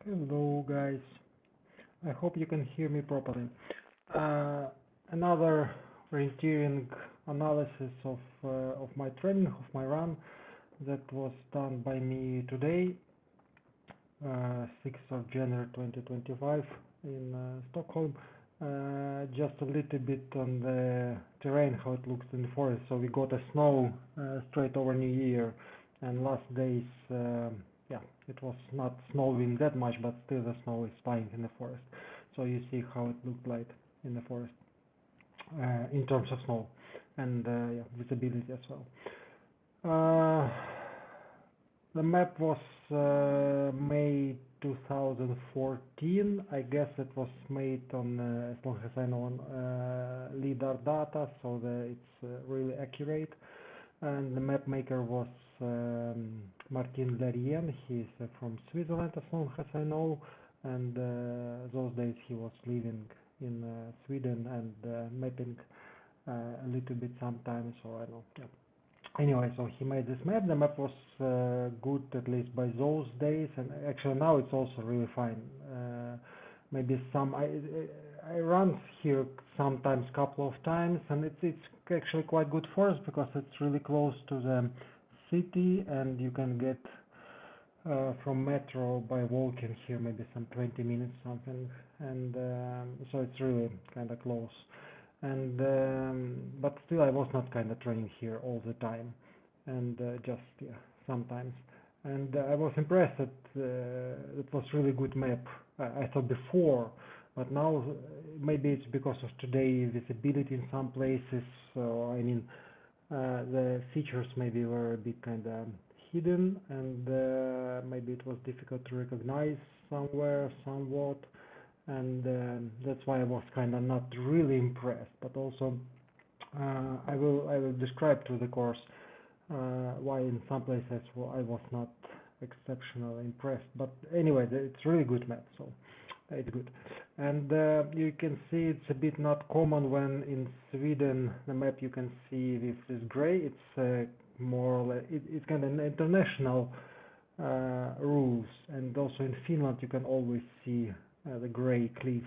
Hello guys, I hope you can hear me properly. Uh, Another orienteering analysis of my training, of my run that was done by me today, 6th of January 2025 in Stockholm. Just a little bit on the terrain, how it looks in the forest. So we got a snow straight over New Year, and last days, yeah, it was not snowing that much, but still the snow is flying in the forest. So you see how it looked like in the forest in terms of snow and yeah, visibility as well. Uh, the map was May 2014. I guess it was made on, as long as I know, on LiDAR data, so it's really accurate. And the map maker was Martin Larien. He's from Switzerland, as long as I know. And those days he was living in Sweden and mapping a little bit sometimes, so I know. Yeah. Anyway, so he made this map. The map was good, at least by those days, and actually now it's also really fine. Maybe I run here sometimes, couple of times, and it's actually quite good for us because it's really close to the city, and you can get from metro by walking here maybe some 20 minutes something, and so it's really kind of close. And but still I was not kind of training here all the time, and just yeah, sometimes. And I was impressed that it was really good map. I thought before, but now maybe it's because of today visibility in some places. So I mean, the features maybe were a bit kind of hidden, and maybe it was difficult to recognize somewhere, somewhat, and that's why I was kind of not really impressed. But also, I will describe to the course why in some places I was not exceptionally impressed. But anyway, it's really good map, so it's good. And you can see it's a bit not common when in Sweden the map you can see with this gray. It's more or less, it's kind of international rules, and also in Finland you can always see the gray cliffs.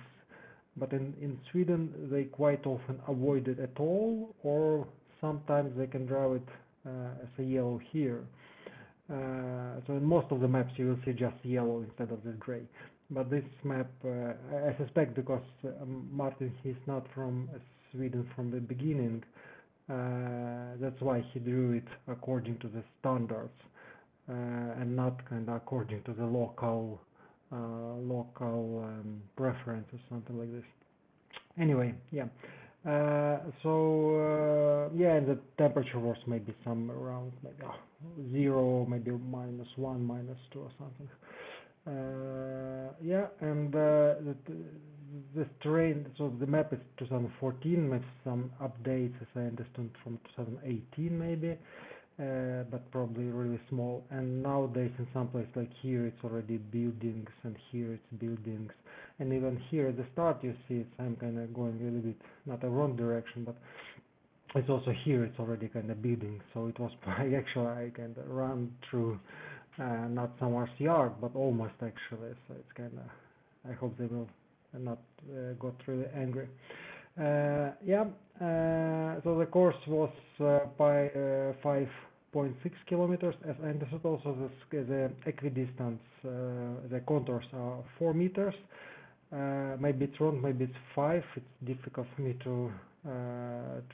But in Sweden they quite often avoid it at all, or sometimes they can draw it as a yellow here. So in most of the maps you will see just yellow instead of this gray. But this map, I suspect because Martin, he's not from Sweden from the beginning, that's why he drew it according to the standards and not kind of according to the local preferences, something like this. Anyway, yeah. Yeah, and the temperature was maybe some around maybe 0, maybe -1, -2 or something. Yeah, and this terrain, so the map is 2014 with some updates, as I understood, from 2018 maybe, but probably really small. And nowadays, in some place like here, it's already buildings, and here it's buildings, and even here at the start, you see it's I'm kind of going a little bit not the wrong direction, but it's also here. It's already kind of buildings, so it was actually I kind of run through not someone's yard, but almost actually. So it's kind of I hope they will not got really angry. Yeah, so the course was by 5.6 kilometers. As I understood, also the equidistance, the contours are 4 meters. Maybe it's wrong, maybe it's 5. It's difficult for me to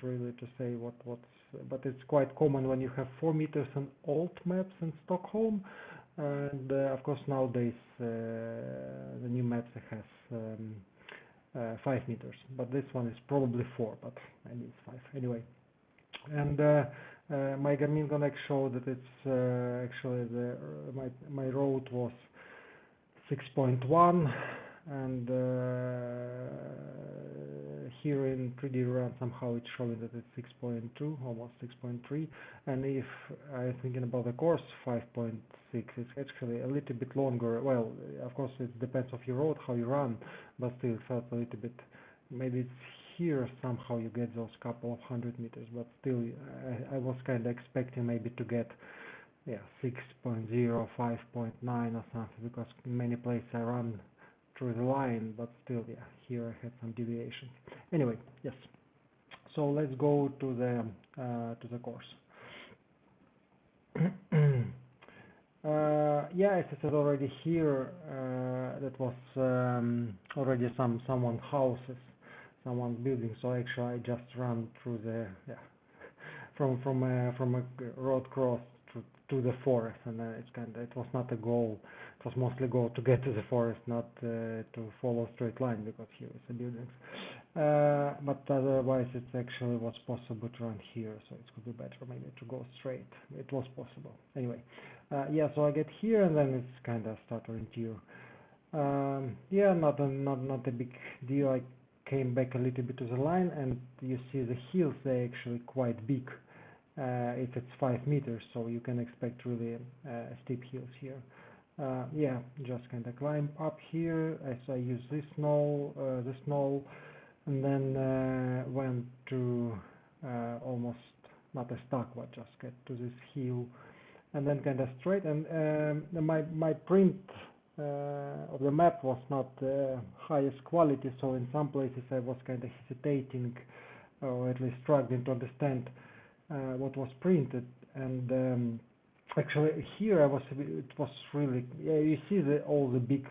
really to say what's, but it's quite common when you have 4 meters on old maps in Stockholm, and of course nowadays the new maps has 5 meters, but this one is probably 4, but maybe it's 5 anyway. And my Garmin Connect showed that it's actually my road was 6.1, and here in 3D run somehow it's showing that it's 6.2, almost 6.3, and if I'm thinking about the course 5.6, it's actually a little bit longer. Well, of course it depends on your road, how you run, but still it felt a little bit, maybe it's here somehow you get those couple of 100 meters, but still I was kind of expecting maybe to get yeah, 6.0, 5.9 or something, because in many places I run through the line, but still, yeah, here I had some deviations. Anyway, yes. So let's go to the course. Yeah, as I said already here, that was already someone houses, someone's building. So actually, I just ran through the from a road cross to the forest, and it was not a goal. It was mostly goal to get to the forest, not to follow straight line, because here is the buildings. But otherwise, it actually was possible to run here, so it could be better maybe to go straight. It was possible. Anyway, yeah, so I get here, and then it's kind of start orienteer. Yeah, not a big deal. I came back a little bit to the line, and you see the hills, they're actually quite big. If it's 5 meters, so you can expect really steep hills here. Yeah, just kind of climb up here as I use this snow, and then went to almost not a stack, but just get to this hill, and then kind of straight. And my print of the map was not highest quality, so in some places I was kind of hesitating, or at least struggling to understand what was printed. And actually here it was really, yeah, you see all the big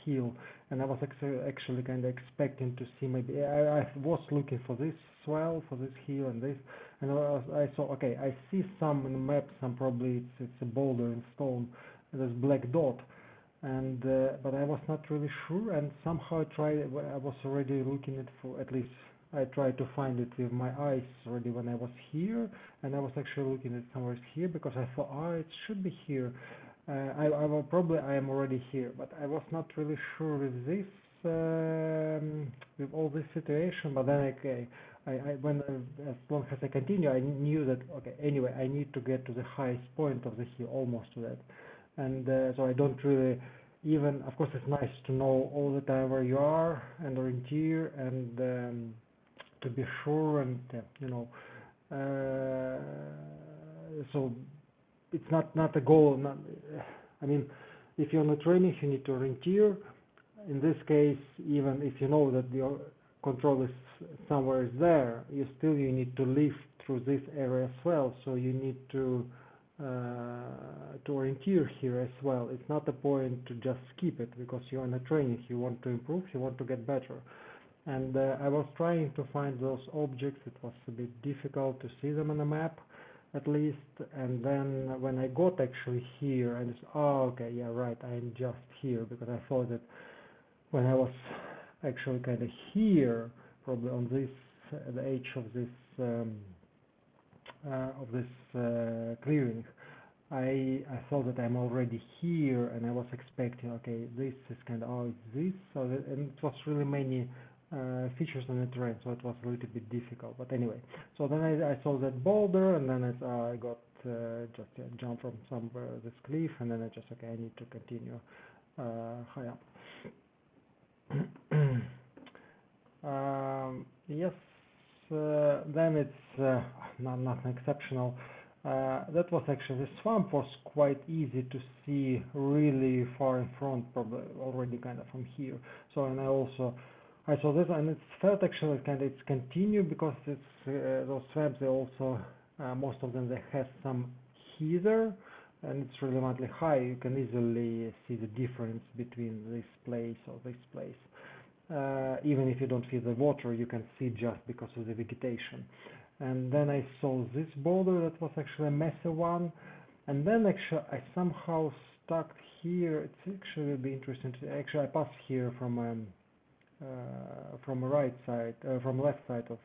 hill, and I was actually kind of expecting to see, maybe I was looking for this swell, for this hill and this, and I saw, okay, I see some in the map, some probably it's a boulder in stone, this black dot, and but I was not really sure, and somehow I was already looking at, for at least I tried to find it with my eyes already when I was here, and I was actually looking at somewhere here, because I thought, oh, it should be here. I will probably, I am already here, but I was not really sure with this, with all this situation. But then, okay, when as long as I continue, I knew that, okay, anyway, I need to get to the highest point of the hill, almost to that, and so I don't really even. Of course, it's nice to know all the time where you are and orienteer, and to be sure, and you know, so it's not a goal. I mean, if you're on a training, you need to orienteer. In this case, even if you know that the control is somewhere there, you need to live through this area as well. So you need to orienteer here as well. It's not a point to just skip it, because you're on a training. You want to improve. You want to get better. And I was trying to find those objects. It was a bit difficult to see them on the map, at least. And then when I got actually here, and it's, oh, okay, yeah, right, I'm just here, because I thought that when I was actually kind of here, probably on this, the edge of this clearing, I thought that I'm already here, and I was expecting, okay, this is kind of, oh, it's this, so that, and it was really many features on the terrain, so it was a little bit difficult. But anyway, so then I saw that boulder, and then I got just jump from somewhere this cliff, and then I just, okay, I need to continue high up. Yes, then it's nothing exceptional. That was actually, the swamp was quite easy to see really far in front, probably already kind of from here. So, and I saw this, and it felt actually kind of it's continued, because it's those swamps, they also most of them, they have some heather, and it's relatively high. You can easily see the difference between this place or this place. Even if you don't feel the water, you can see just because of the vegetation. And then I saw this boulder that was actually a massive one, and then actually I somehow stuck here. It's actually will be interesting to actually I passed here from a right side, from left side of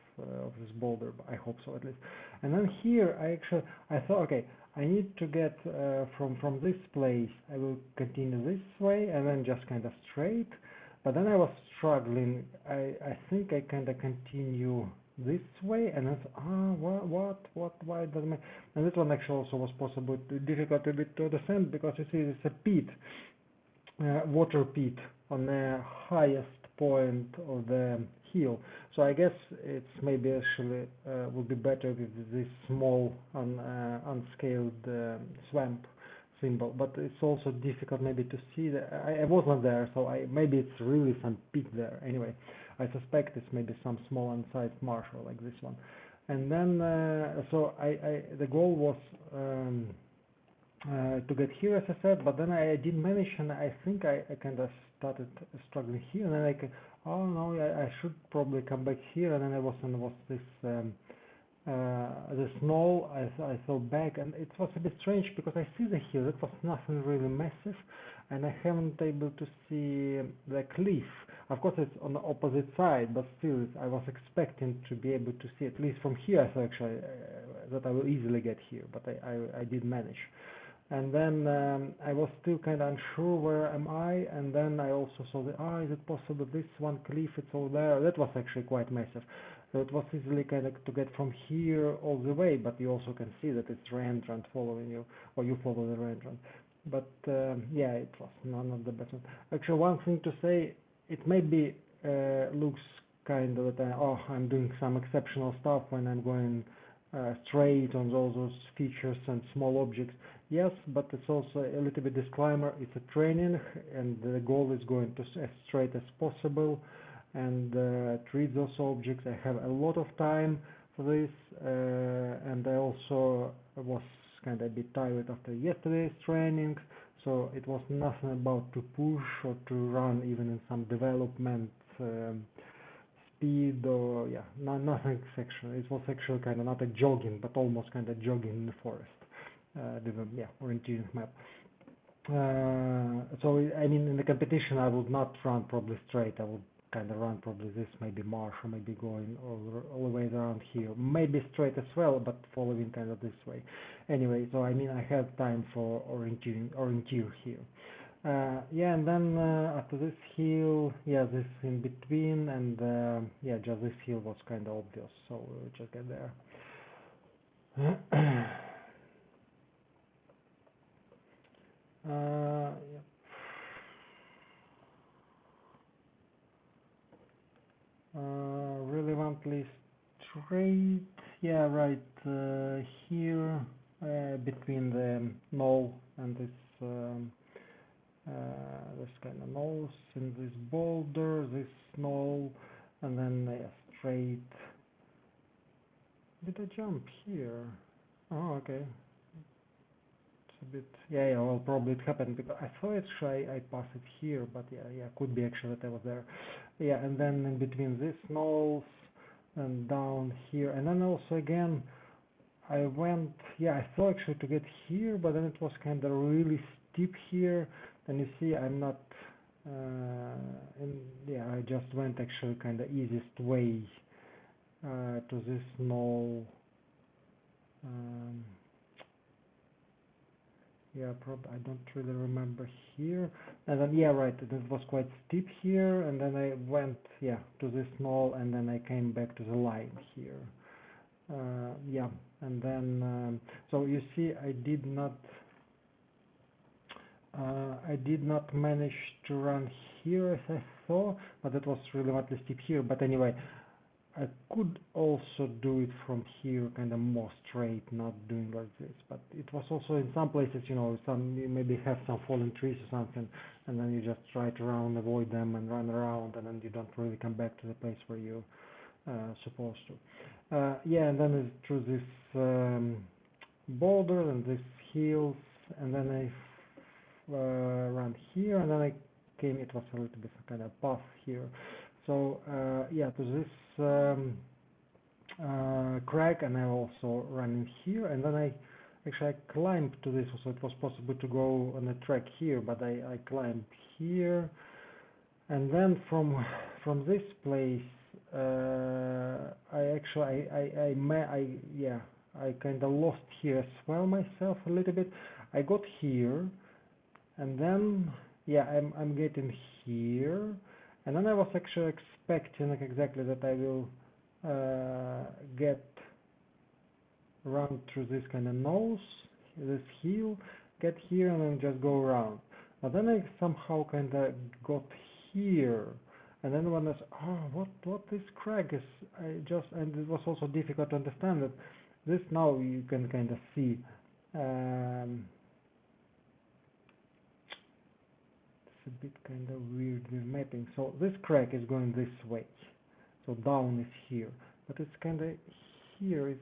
this boulder. I hope so, at least. And then here I thought, okay, I need to get from this place. I will continue this way, and then just kind of straight. But then I was struggling. I think I kind of continue this way, and then why it doesn't make. And this one actually also was possible, difficult a bit to understand, because you see it's a pit, water pit on the highest point of the hill. So I guess it's maybe actually would be better with this small unscaled swamp symbol, but it's also difficult maybe to see that I was not there, so maybe it's really some peak there. Anyway, I suspect it's maybe some small unsized marshal like this one. And then so the goal was to get here, as I said, but then I did manage, and I think I kind of started struggling here, and then oh no, I should probably come back here, and then I was this the snow. I saw back, and it was a bit strange because I see the hill. It was nothing really massive, and I haven't able to see the cliff. Of course, it's on the opposite side, but still, I was expecting to be able to see at least from here. I thought actually that I will easily get here, but I did manage. And then I was still kind of unsure where am I, and then I also saw is it possible this one cliff, it's all there. That was actually quite massive. So it was easily kind of to get from here all the way, but you also can see that it's reentrant following you, or you follow the reentrant. But yeah, it was none of the best one. Actually, one thing to say, it maybe looks kind of that I'm doing some exceptional stuff when I'm going straight on all those features and small objects. Yes, but it's also a little bit disclaimer. It's a training, and the goal is going to as straight as possible and treat those objects. I have a lot of time for this, and I also was kind of a bit tired after yesterday's training, so it was nothing about to push or to run even in some development speed or nothing sexual. It was actually kind of not a jogging, but almost kind of jogging in the forest. Orienteering map. So I mean, in the competition, I would not run probably straight. I would kind of run probably this, maybe marsh, or maybe going all the way around here, maybe straight as well, but following kind of this way. Anyway, so I mean, I had time for orienteer here. And then after this hill, this in between, and just this hill was kind of obvious, so we'll just get there. Relevantly straight, right here between the knoll and this kind of nose and this boulder, this knoll, and then straight. Did I jump here? Oh, okay. It's a bit, well, probably it happened because I thought I passed it here, but could be actually that I was there. And then in between these knolls and down here, and then also again, I went, I thought actually to get here, but then it was kind of really steep here. And you see, I'm not, I just went actually kind of easiest way to this knoll. Probably I don't really remember here. And then it was quite steep here, and then I went to this knoll, and then I came back to the line here. And then so you see, I did not manage to run here as I thought, but it was relatively steep here. But anyway, I could also do it from here, kind of more straight, not doing like this. But it was also in some places, you maybe have some fallen trees or something, and then you just try to avoid them and run around, and then you don't really come back to the place where you're supposed to. And then it's through this boulder and these hills, and then I ran here, and then I came. It was a little bit kind of path here. So to this crack, and I also ran in here, and then I climbed to this, so it was possible to go on a track here, but I climbed here, and then from this place I kind of lost here as well myself a little bit. I got here, and then I'm getting here. And then I was actually expecting exactly that I will run through this kind of nose, this hill, get here, and then just go around. But then I somehow kind of got here, And then when I said, what this crack is, and it was also difficult to understand that this now you can kind of see. It's a bit kind of weird with mapping. So this crack is going this way. So down is here, but it's kind of here. It's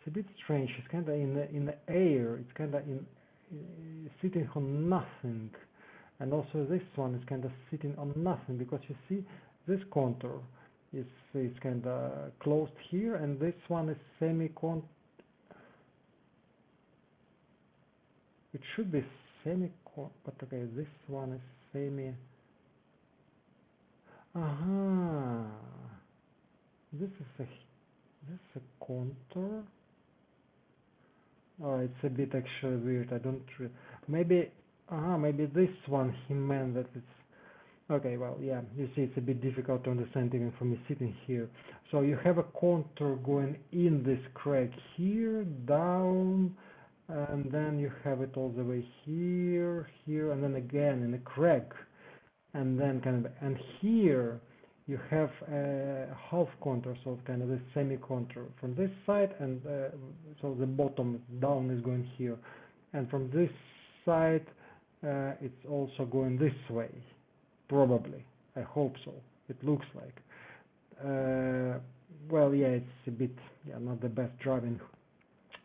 a bit strange. It's kind of in the air. It's kind of sitting on nothing. And also this one is kind of sitting on nothing, because you see this contour is kind of closed here, and this one is semi-contour. It should be semi-contour, but okay, this one is semi. This is a contour. Oh, it's a bit actually weird. I don't maybe this one he meant that it's okay. Well, yeah, you see, it's a bit difficult to understand even for me sitting here. So you have a contour going in this crack here, down, and then you have it all the way here, and then again in a crack, and then and here you have a half contour, so kind of a semi-contour from this side, and so the bottom down is going here, and from this side it's also going this way, probably. I hope so. It looks like. Well, yeah, it's a bit, not the best drawing.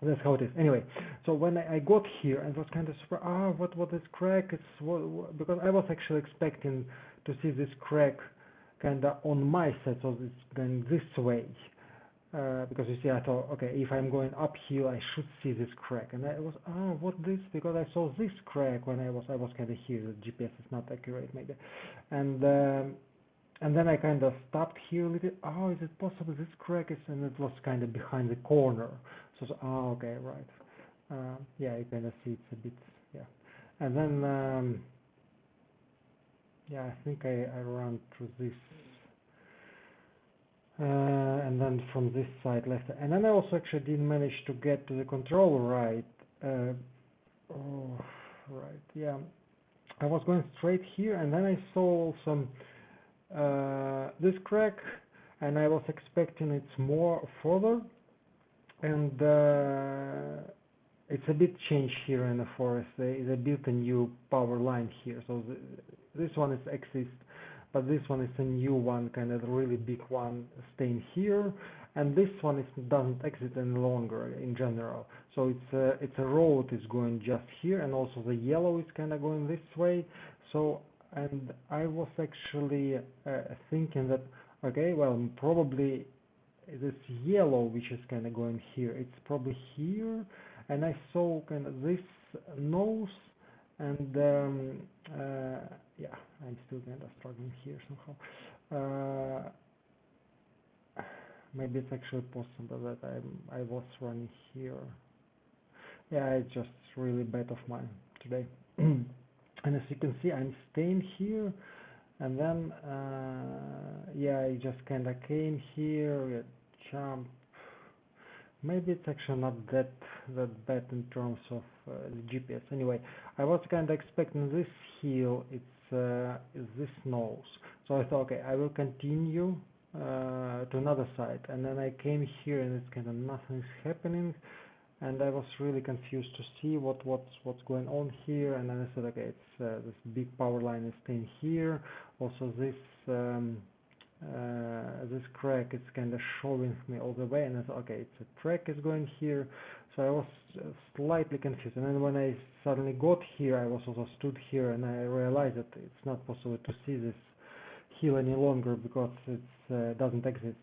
That's how it is. Anyway, so when I got here, I was kind of surprised. What is crack? Because I was actually expecting to see this crack kind of on my side, so it's going this way. Because you see, I thought, okay, if I'm going uphill, I should see this crack, and I was, what this? Because I saw this crack when I was kind of here. The GPS is not accurate, maybe, and then I kind of stopped here a little. Is it possible this crack is? And it was kind of behind the corner. So okay, right. Yeah, you kind of see it's a bit, and then I think I ran through this. And then from this side left, and then I also actually didn't manage to get to the control right. Right, yeah. I was going straight here, and then I saw some this crack, and I was expecting it's more further, and it's a bit changed here in the forest. They built a new power line here, so this one is exist. But this one is a new one, kind of a really big one, staying here, and this one doesn't exit any longer in general. So it's a road is going just here, and also the yellow is kind of going this way. So, and I was actually thinking that, okay, well, probably this yellow which is kind of going here, it's probably here, and I saw kind of this nose. And I'm still kind of struggling here somehow. Maybe it's actually possible that I was running here. Yeah, it's just really bad of mine today. And as you can see, I'm staying here, and then I just kind of came here, jump. Maybe it's actually not that bad in terms of the GPS. Anyway, I was kind of expecting this hill. Is this nose. So I thought, okay, I will continue to another side. And then I came here, and it's kind of nothing's happening. And I was really confused to see what's going on here. And then I said, okay, it's this big power line is staying here. Also, this crack is kind of showing me all the way, and I thought, okay, it's a track is going here. So I was slightly confused, and then when I suddenly got here, I was also stood here, and I realized that it's not possible to see this hill any longer because it doesn't exist.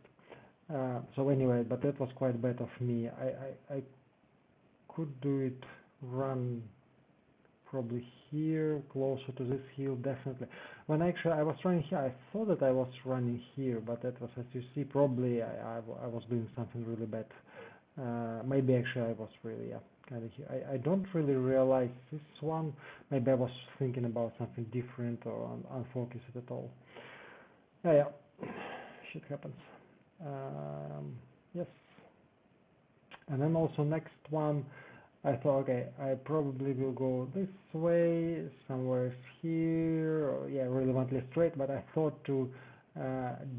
So anyway, but that was quite bad of me. I could do it, run probably here, closer to this hill, definitely. When actually I was running here, I thought that I was running here, but that was, as you see, probably I was doing something really bad. Maybe actually I was really, kind of here. I don't really realize this one. Maybe I was thinking about something different or unfocused at all. Yeah, shit happens. Yes. And then also next one, I thought, okay, I probably will go this way, somewhere here, or, yeah, relevantly straight, but I thought to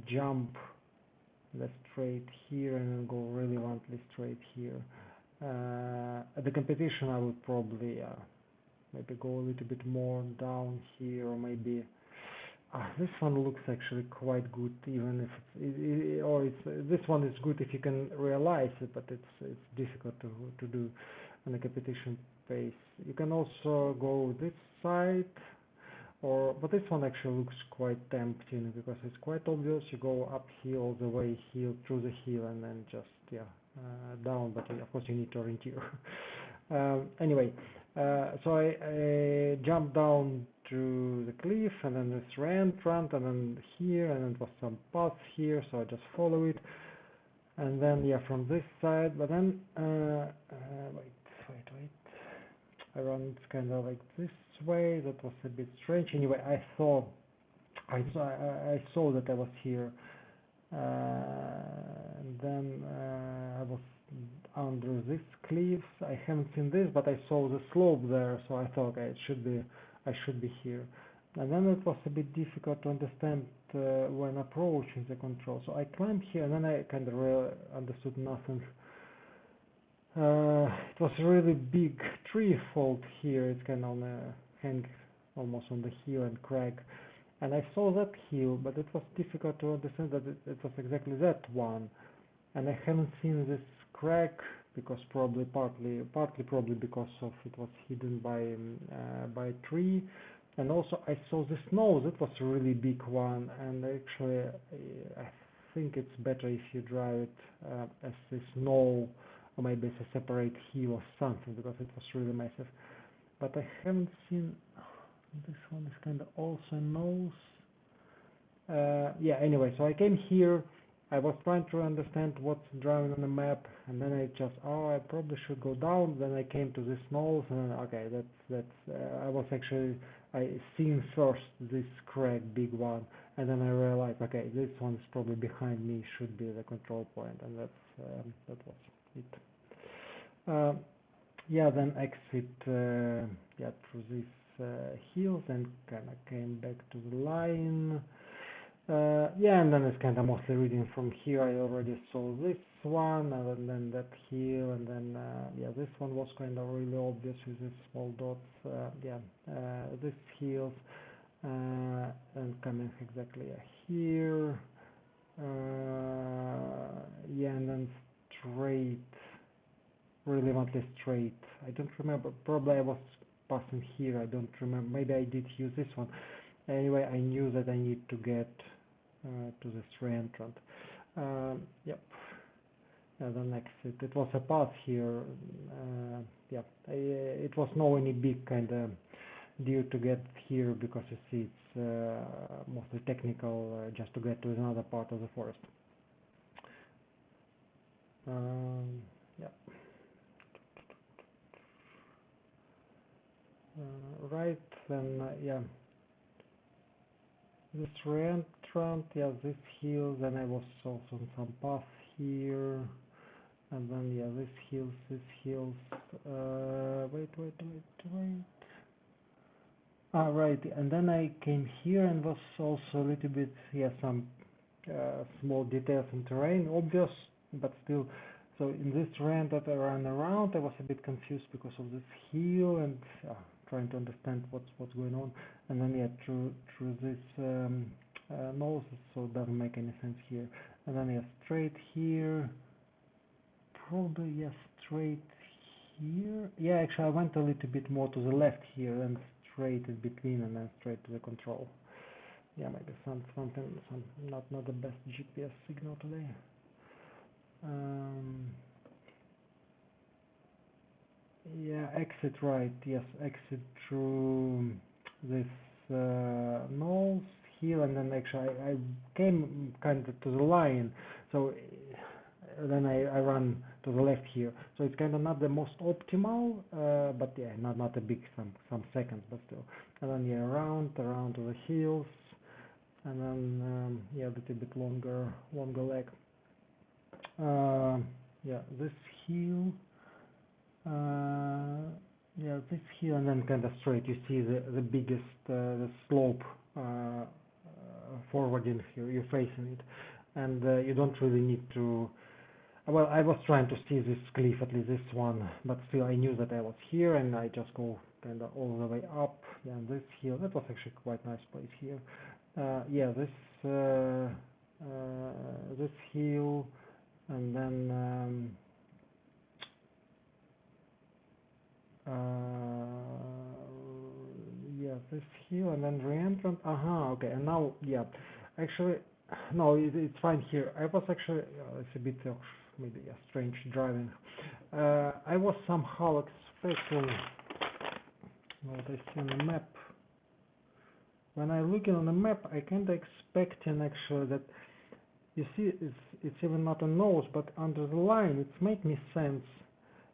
jump the straight here and then go relevantly straight here. At the competition, I would probably maybe go a little bit more down here, or maybe this one looks actually quite good, even if this one is good if you can realize it, but it's difficult to do on a competition pace. You can also go this side, but this one actually looks quite tempting because it's quite obvious. You go uphill all the way, hill through the hill, and then just down. But of course you need to orienteer. Anyway, so I jumped down to the cliff, and then this ran front, and then here, and then it was some path here, so I just follow it, and then from this side. But then wait, I run kind of like this way. That was a bit strange. Anyway, I saw that I was here, and then I was under this cliff. I haven't seen this, but I saw the slope there, so I thought, okay, I should be here. And then it was a bit difficult to understand when approaching the control. So I climbed here, and then I kind of understood nothing. It was a really big tree fault here. It's kind of on a hang, almost on the hill and crag. And I saw that hill, but it was difficult to understand that it was exactly that one. And I haven't seen this crack because partly probably because of it was hidden by a tree. And also I saw the snow. That was a really big one, and actually I think it's better if you drive it as a snow, or maybe as a separate hill or something, because it was really massive. But I haven't seen this one. Is kind of also nose. Anyway, so I came here. I was trying to understand what's drawing on the map, and then I just, I probably should go down. Then I came to this nose, and okay, I seen first this crack, big one, and then I realized, okay, this one's probably behind me, should be the control point, and that was it. Then exit, through these hills, and kind of came back to the line. And then it's kind of mostly reading from here. I already saw this one, and then that hill, and then this one was kind of really obvious with these small dots. This hills, and coming exactly here. And then straight, relevantly straight. I don't remember. Probably I was passing here. I don't remember. Maybe I did use this one. Anyway, I knew that I need to get to this reentrant. Then exit. It was a path here. It was no any big kind of deal to get here, because you see it's mostly technical, just to get to another part of the forest. Right then, this reentrant, this hill, then I was also on some path here, and then this hills, wait. Right, and then I came here and was also a little bit, some small details in terrain, obvious, but still. So in this terrain that I ran around, I was a bit confused because of this hill, and trying to understand what's going on. And then through this nose, so it doesn't make any sense here. And then straight here, probably straight here. Actually I went a little bit more to the left here, and straight in between, and then straight to the control. Maybe something not the best GPS signal today. Exit right. Yes, exit through this nose hill, and then actually I came kind of to the line, so then I run to the left here. So it's kind of not the most optimal, but not a big some seconds, but still. And then around to the hills, and then a little bit longer leg. This hill. Yeah, this hill and then kind of straight. You see the biggest the slope forwarding here. You're facing it, and you don't really need to. Well, I was trying to see this cliff, at least this one, but still I knew that I was here, and I just go kind of all the way up. Yeah, and this hill, that was actually quite nice place here. Yeah, this hill, and then yeah, this hill, and then re-entrant. Okay, and now, yeah, actually, no, it's fine here. I was actually, it's a bit of maybe a strange driving. I was somehow expecting what I see on the map. When I looking on the map, I kind of expecting actually that you see it's even not a nose, but under the line, it's make me sense.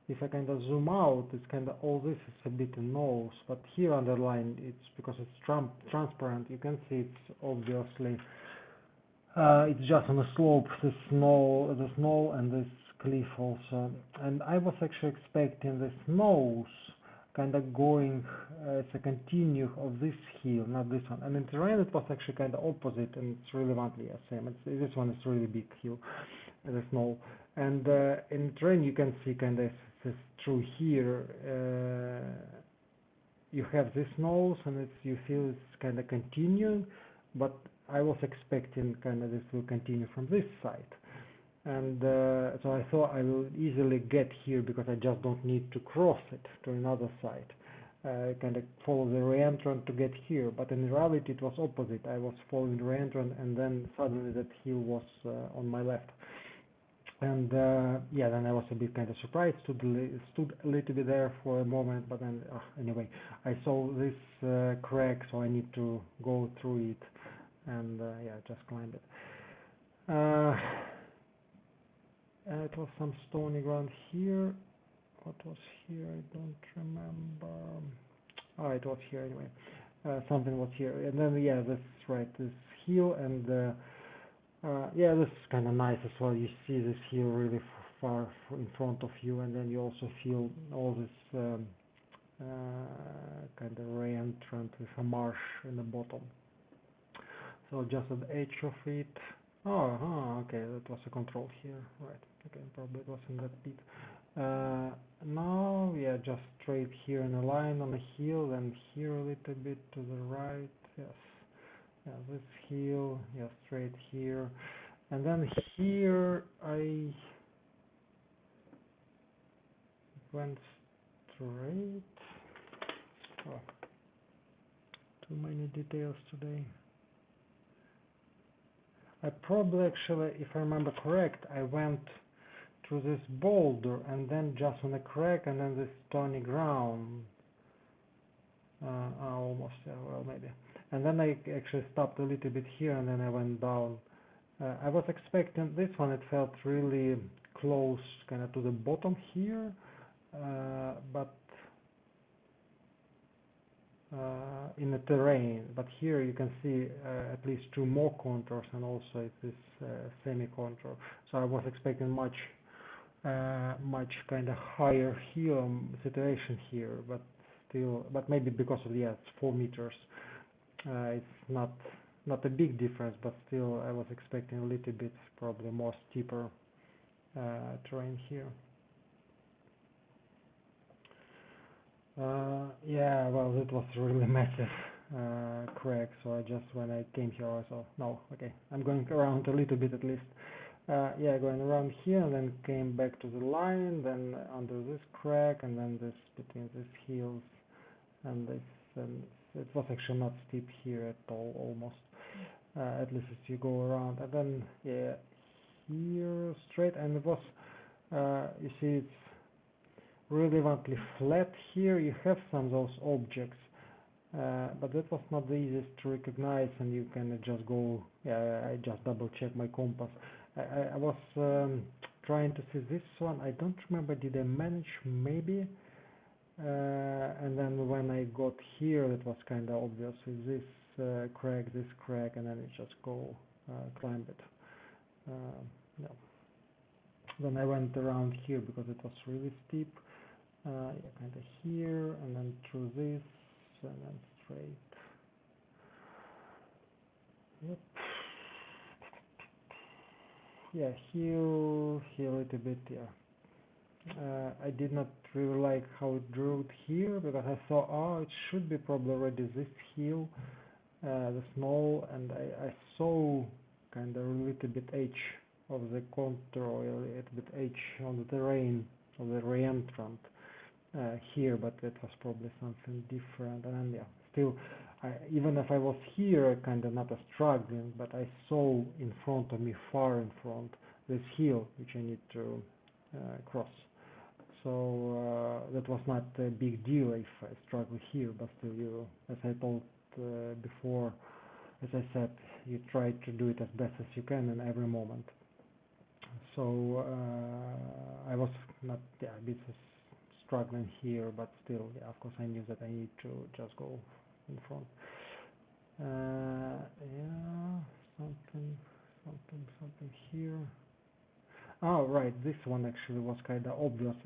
If I kind of zoom out, it's kind of all this is a bit a nose, but here under the line, it's because it's transparent. You can see it's obviously it's just on a slope, the snow and this cliff also. And I was actually expecting this nose kind of going as a continue of this hill, not this one. And in terrain, it was actually kind of opposite, and it's relevantly the same. This one is really big hill, the snow. And in terrain, you can see kind of this through here. You have this nose, and you feel it's kind of continuing, but I was expecting kind of this will continue from this side. And so I thought I will easily get here because I just don't need to cross it to another side. Kind of follow the re-entrant to get here, but in reality it was opposite. I was following the re-entrant, and then suddenly that hill was on my left. And yeah, then I was a bit kind of surprised, stood a little bit there for a moment, but then anyway, I saw this crack, so I need to go through it, and yeah, just climbed it. It was some stony ground here. What was here? I don't remember. Oh, it was here anyway. Something was here, and then yeah, that's right, this hill, and yeah, this is kind of nice as well. You see this hill really far in front of you, and then you also feel all this kind of re-entrant with a marsh in the bottom. So just at the edge of it. Okay, that was a control here, right? Okay, probably it was in that pit. Now, yeah, just straight here in a line on a hill, then here a little bit to the right. Yes, yeah, this hill, yeah, straight here, and then here I went straight. Oh, too many details today. I probably actually, if I remember correct, I went through this boulder and then just on a crack and then this stony ground. Almost, yeah, well, maybe. And then I actually stopped a little bit here and then I went down. I was expecting this one, it felt really close kind of to the bottom here, but in the terrain, but here you can see at least two more contours and also this semi-contour. So I was expecting much kind of higher hill situation here, but still, but maybe because of it's 4 meters, it's not a big difference, but still I was expecting a little bit probably more steeper terrain here. Yeah, well, it was really massive crack, so I just, when I came here, I saw, no, okay, I'm going around a little bit at least. Yeah, going around here, and then came back to the line, then under this crack, and then this, between these hills, and this, and it was actually not steep here at all, almost, at least as you go around, and then, yeah, here, straight, and it was, you see, it's relevantly flat here. You have some of those objects, but that was not the easiest to recognize, and you can just go, I just double check my compass. I was trying to see this one. I don't remember, did I manage? Maybe. And then when I got here, it was kind of obvious with this crack, and then it just go climb it. Yeah. Then I went around here because it was really steep. Yeah, kind of here, and then through this, and then straight. Yep. Yeah, here a little bit, yeah. I did not really like how it drew it here, because I thought, oh, it should be probably already this hill, the snow, and I saw kind of a little bit edge of the contour, or a little bit edge on the terrain of the reentrant here, but it was probably something different. And then, yeah, still, even if I was here, kind of not struggling, but I saw in front of me, far in front, this hill which I need to cross. So that was not a big deal if I struggle here, but still, as I told before, as I said, you try to do it as best as you can in every moment. So I was not, yeah, a bit struggling here, but still, yeah, of course, I knew that I need to just go in front. Yeah, something here. Oh, right, this one actually was kind of obvious.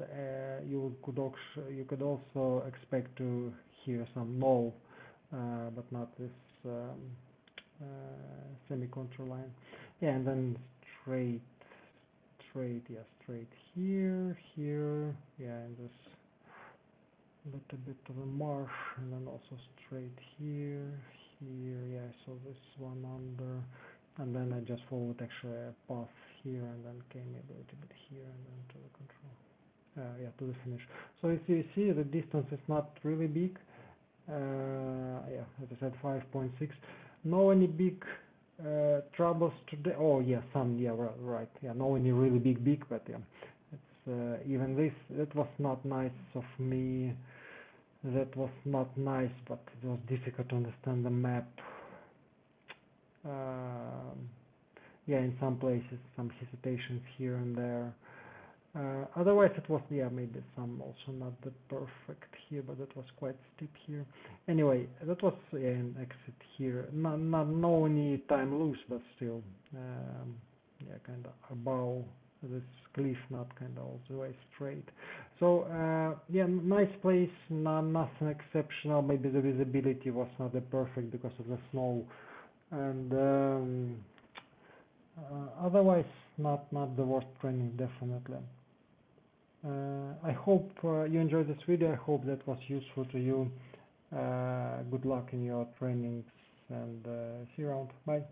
You could also expect to hear some no, but not this semi-contour line. Yeah, and then straight, yeah, straight here, yeah, and this little bit of a marsh, and then also straight here, yeah, so this one under, and then I just followed actually a path here, and then came maybe a little bit here, and then to the control, yeah, to the finish. So if you see, the distance is not really big, yeah, as I said, 5.6, no any big troubles today. Oh yeah, some, yeah, right, yeah, no any really big, but yeah, it's even this, that was not nice of me. That was not nice, but it was difficult to understand the map. Yeah, in some places, some hesitations here and there. Otherwise, it was, yeah, maybe some also not that perfect here, but it was quite steep here. Anyway, that was, yeah, an exit here. No any time loose, but still, yeah, kind of above this cliff, not kind of all the way straight. So, yeah, nice place, nothing exceptional. Maybe the visibility was not that perfect because of the snow, and otherwise, not the worst training, definitely. I hope you enjoyed this video. I hope that was useful to you. Good luck in your trainings, and see you around. Bye.